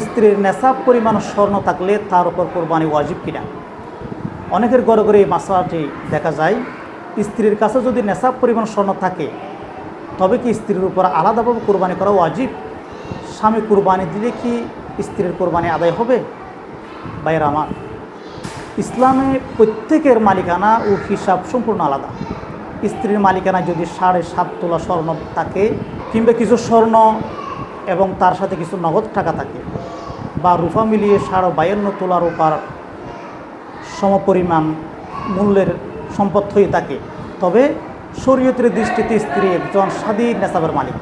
স্ত্রীর নেশাব পরিমাণ স্বর্ণ থাকলে তার উপর কোরবানি ওয়াজিব কিনা। অনেকের ঘরে ঘরে এই মাসলাটি দেখা যায়। স্ত্রীর কাছে যদি নেশাব পরিমাণ স্বর্ণ থাকে তবে কি স্ত্রীর উপর আলাদাভাবে কোরবানি করা ওয়াজিব? স্বামী কোরবানি দিলে কি স্ত্রীর কোরবানি আদায় হবে? ভাইয়েরা আমার, ইসলামে প্রত্যেকের মালিকানা ও হিসাব সম্পূর্ণ আলাদা। স্ত্রীর মালিকানা যদি 7.5 তোলা স্বর্ণ থাকে কিংবা কিছু স্বর্ণ এবং তার সাথে কিছু নগদ টাকা থাকে বা রূপা মিলিয়ে 52.5 তোলা রূপার সমপরিমাণ মূল্যের সম্পদ হয়ে থাকে, তবে শরীয়তের দৃষ্টিতে স্ত্রী একজন স্বাধীন নেশাবের মালিক।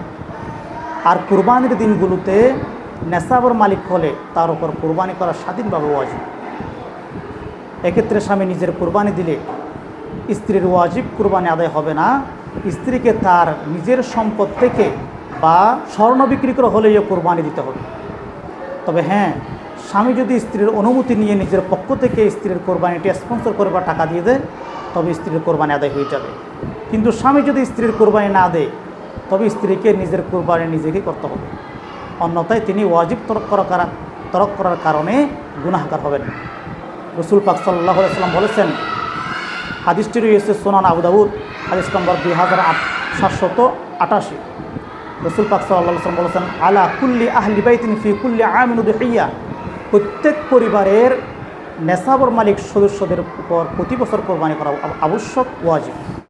আর কুরবানির দিনগুলোতে নেশাবের মালিক হলে তার উপর কুরবানি করা স্বাধীনভাবে ওয়াজিব। এক্ষেত্রে স্বামী নিজের কুরবানি দিলে স্ত্রীর ওয়াজিব কুরবানি আদায় হবে না। স্ত্রীকে তার নিজের সম্পদ থেকে বা স্বর্ণ বিক্রি করে হলেও কুরবানি দিতে হবে। তবে হ্যাঁ, স্বামী যদি স্ত্রীর অনুমতি নিয়ে নিজের পক্ষ থেকে স্ত্রীর কোরবানিটি স্পন্সর করে বা টাকা দিয়ে দেয় তবে স্ত্রীর কোরবানি আদায় হয়ে যাবে। কিন্তু স্বামী যদি স্ত্রীর কোরবানি না দেয় তবে স্ত্রীকে নিজের কোরবানি নিজেকেই করতে হবে, অন্যথায় তিনি ওয়াজিব তরক করার কারণে গুনাহগার হবেন। রসুল পাক সাল্লাল্লাহু আলাইহি ওয়াসাল্লাম বলেছেন, হাদিসটি রয়েছে সুনান আবু দাউদ, হাদিস নম্বর 2788। রসুল পাক সাল্লাল্লাহু আলাইহি ওয়াসাল্লাম বলেছেন, আলা কুল্লি আহলি বাইতিন ফি কুল্লি আমিন উদহিয়া, প্রত্যেক পরিবারের নেশাবর মালিক সদস্যদের উপর প্রতি বছর কোরবানি করা আবশ্যক, ওয়াজিব।